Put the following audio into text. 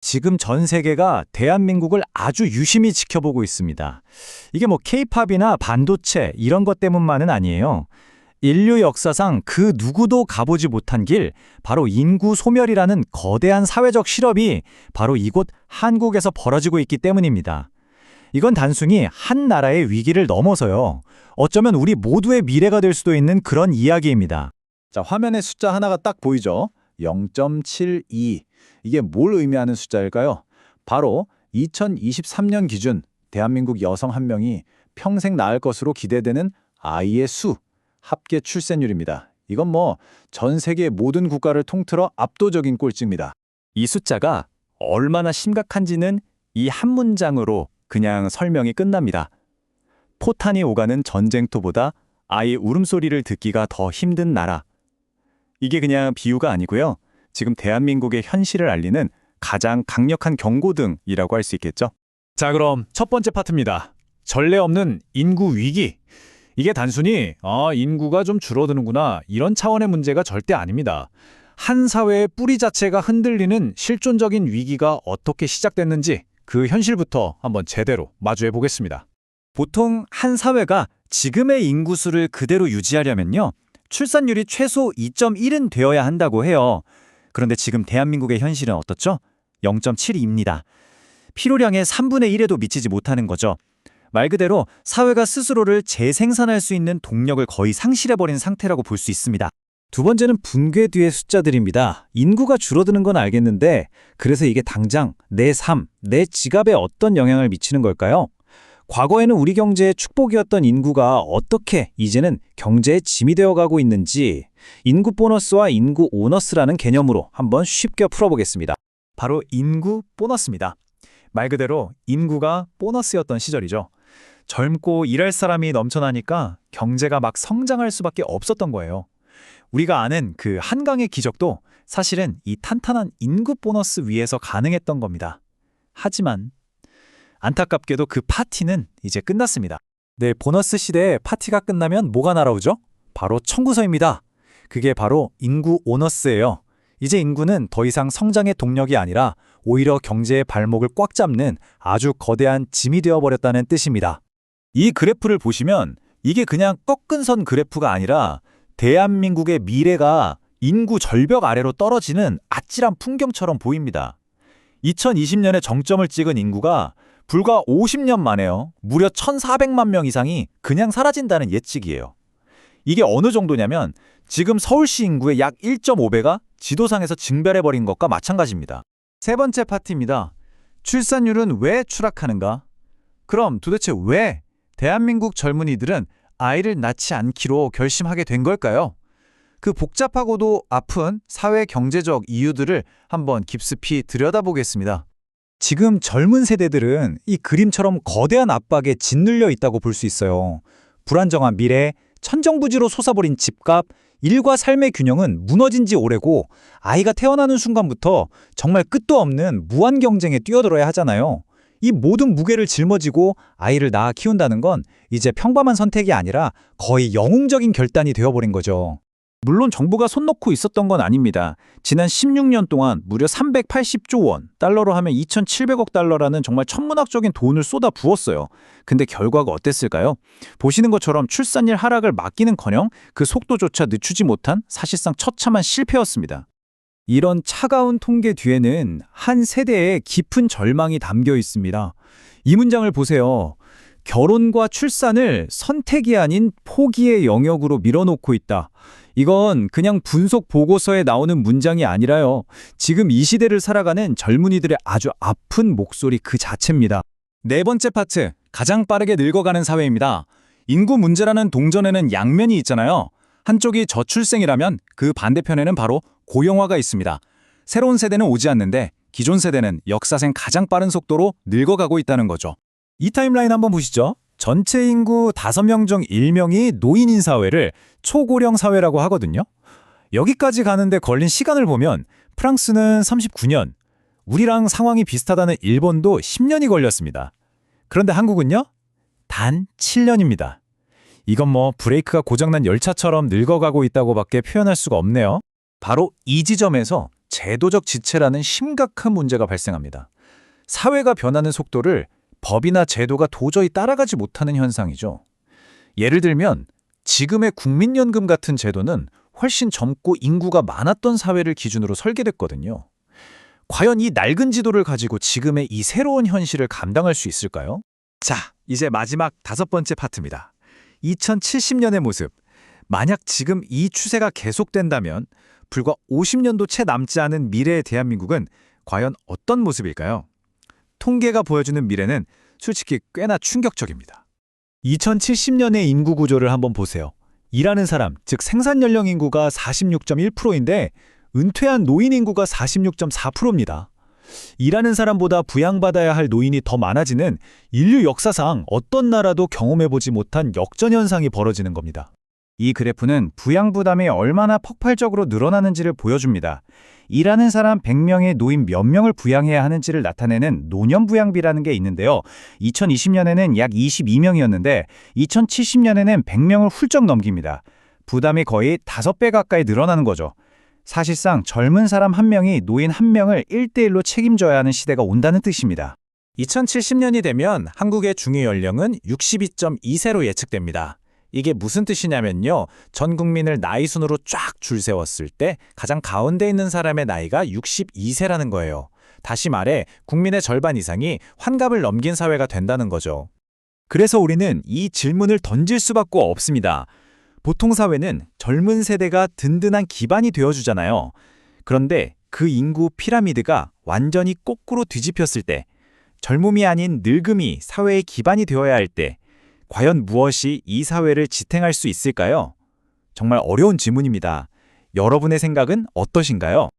지금 전 세계가 대한민국을 아주 유심히 지켜보고 있습니다. 이게 뭐 케이팝이나 반도체 이런 것 때문만은 아니에요. 인류 역사상 그 누구도 가보지 못한 길, 바로 인구 소멸이라는 거대한 사회적 실험이 바로 이곳 한국에서 벌어지고 있기 때문입니다. 이건 단순히 한 나라의 위기를 넘어서요. 어쩌면 우리 모두의 미래가 될 수도 있는 그런 이야기입니다. 자, 화면에 숫자 하나가 딱 보이죠? 0.72. 이게 뭘 의미하는 숫자일까요? 바로 2023년 기준 대한민국 여성 한 명이 평생 낳을 것으로 기대되는 아이의 수, 합계 출생률입니다. 이건 뭐 전 세계 모든 국가를 통틀어 압도적인 꼴찌입니다. 이 숫자가 얼마나 심각한지는 이 한 문장으로 그냥 설명이 끝납니다. 포탄이 오가는 전쟁터보다 아이의 울음소리를 듣기가 더 힘든 나라. 이게 그냥 비유가 아니고요. 지금 대한민국의 현실을 알리는 가장 강력한 경고등이라고 할 수 있겠죠. 자, 그럼 첫 번째 파트입니다. 전례 없는 인구 위기. 이게 단순히 인구가 좀 줄어드는구나 이런 차원의 문제가 절대 아닙니다. 한 사회의 뿌리 자체가 흔들리는 실존적인 위기가 어떻게 시작됐는지 그 현실부터 한번 제대로 마주해 보겠습니다. 보통 한 사회가 지금의 인구수를 그대로 유지하려면요. 출산율이 최소 2.1은 되어야 한다고 해요. 그런데 지금 대한민국의 현실은 어떻죠? 0.72입니다. 필요량의 3분의 1에도 미치지 못하는 거죠. 말 그대로 사회가 스스로를 재생산할 수 있는 동력을 거의 상실해버린 상태라고 볼 수 있습니다. 두 번째는 붕괴 뒤의 숫자들입니다. 인구가 줄어드는 건 알겠는데 그래서 이게 당장 내 삶, 내 지갑에 어떤 영향을 미치는 걸까요? 과거에는 우리 경제의 축복이었던 인구가 어떻게 이제는 경제의 짐이 되어가고 있는지 인구 보너스와 인구 오너스라는 개념으로 한번 쉽게 풀어보겠습니다. 바로 인구 보너스입니다. 말 그대로 인구가 보너스였던 시절이죠. 젊고 일할 사람이 넘쳐나니까 경제가 막 성장할 수밖에 없었던 거예요. 우리가 아는 그 한강의 기적도 사실은 이 탄탄한 인구 보너스 위에서 가능했던 겁니다. 하지만 안타깝게도 그 파티는 이제 끝났습니다. 네, 보너스 시대에 파티가 끝나면 뭐가 날아오죠? 바로 청구서입니다. 그게 바로 인구 오너스예요. 이제 인구는 더 이상 성장의 동력이 아니라 오히려 경제의 발목을 꽉 잡는 아주 거대한 짐이 되어버렸다는 뜻입니다. 이 그래프를 보시면 이게 그냥 꺾은 선 그래프가 아니라 대한민국의 미래가 인구 절벽 아래로 떨어지는 아찔한 풍경처럼 보입니다. 2020년에 정점을 찍은 인구가 불과 50년 만에요. 무려 1,400만 명 이상이 그냥 사라진다는 예측이에요. 이게 어느 정도냐면 지금 서울시 인구의 약 1.5배가 지도상에서 증발해버린 것과 마찬가지입니다. 세 번째 파트입니다. 출산율은 왜 추락하는가? 그럼 도대체 왜 대한민국 젊은이들은 아이를 낳지 않기로 결심하게 된 걸까요? 그 복잡하고도 아픈 사회 경제적 이유들을 한번 깊숙이 들여다보겠습니다. 지금 젊은 세대들은 이 그림처럼 거대한 압박에 짓눌려 있다고 볼 수 있어요. 불안정한 미래, 천정부지로 솟아버린 집값, 일과 삶의 균형은 무너진 지 오래고 아이가 태어나는 순간부터 정말 끝도 없는 무한 경쟁에 뛰어들어야 하잖아요. 이 모든 무게를 짊어지고 아이를 낳아 키운다는 건 이제 평범한 선택이 아니라 거의 영웅적인 결단이 되어버린 거죠. 물론 정부가 손 놓고 있었던 건 아닙니다. 지난 16년 동안 무려 380조 원, 달러로 하면 2,700억 달러라는 정말 천문학적인 돈을 쏟아 부었어요. 근데 결과가 어땠을까요? 보시는 것처럼 출산율 하락을 막기는커녕 그 속도조차 늦추지 못한 사실상 처참한 실패였습니다. 이런 차가운 통계 뒤에는 한 세대의 깊은 절망이 담겨 있습니다. 이 문장을 보세요. 결혼과 출산을 선택이 아닌 포기의 영역으로 밀어놓고 있다. 이건 그냥 분석 보고서에 나오는 문장이 아니라요. 지금 이 시대를 살아가는 젊은이들의 아주 아픈 목소리 그 자체입니다. 네 번째 파트, 가장 빠르게 늙어가는 사회입니다. 인구 문제라는 동전에는 양면이 있잖아요. 한쪽이 저출생이라면 그 반대편에는 바로 고령화가 있습니다. 새로운 세대는 오지 않는데 기존 세대는 역사상 가장 빠른 속도로 늙어가고 있다는 거죠. 이 타임라인 한번 보시죠. 전체 인구 5명 중 1명이 노인인 사회를 초고령 사회라고 하거든요. 여기까지 가는데 걸린 시간을 보면 프랑스는 39년, 우리랑 상황이 비슷하다는 일본도 10년이 걸렸습니다. 그런데 한국은요? 단 7년입니다. 이건 뭐 브레이크가 고장난 열차처럼 늙어가고 있다고밖에 표현할 수가 없네요. 바로 이 지점에서 제도적 지체라는 심각한 문제가 발생합니다. 사회가 변하는 속도를 법이나 제도가 도저히 따라가지 못하는 현상이죠. 예를 들면 지금의 국민연금 같은 제도는 훨씬 젊고 인구가 많았던 사회를 기준으로 설계됐거든요. 과연 이 낡은 지도를 가지고 지금의 이 새로운 현실을 감당할 수 있을까요? 자, 이제 마지막 5번째 파트입니다. 2070년의 모습. 만약 지금 이 추세가 계속된다면 불과 50년도 채 남지 않은 미래의 대한민국은 과연 어떤 모습일까요? 통계가 보여주는 미래는 솔직히 꽤나 충격적입니다. 2070년의 인구 구조를 한번 보세요. 일하는 사람, 즉 생산 연령 인구가 46.1%인데 은퇴한 노인 인구가 46.4%입니다. 일하는 사람보다 부양받아야 할 노인이 더 많아지는 인류 역사상 어떤 나라도 경험해보지 못한 역전현상이 벌어지는 겁니다. 이 그래프는 부양 부담이 얼마나 폭발적으로 늘어나는지를 보여줍니다. 일하는 사람 100명의 노인 몇 명을 부양해야 하는지를 나타내는 노년 부양비라는 게 있는데요. 2020년에는 약 22명이었는데 2070년에는 100명을 훌쩍 넘깁니다. 부담이 거의 5배 가까이 늘어나는 거죠. 사실상 젊은 사람 1명이 노인 1명을 1대1로 책임져야 하는 시대가 온다는 뜻입니다. 2070년이 되면 한국의 중위 연령은 62.2세로 예측됩니다. 이게 무슨 뜻이냐면요. 전 국민을 나이 순으로 쫙 줄 세웠을 때 가장 가운데 있는 사람의 나이가 62세라는 거예요. 다시 말해 국민의 절반 이상이 환갑을 넘긴 사회가 된다는 거죠. 그래서 우리는 이 질문을 던질 수밖에 없습니다. 보통 사회는 젊은 세대가 든든한 기반이 되어주잖아요. 그런데 그 인구 피라미드가 완전히 거꾸로 뒤집혔을 때, 젊음이 아닌 늙음이 사회의 기반이 되어야 할 때, 과연 무엇이 이 사회를 지탱할 수 있을까요? 정말 어려운 질문입니다. 여러분의 생각은 어떠신가요?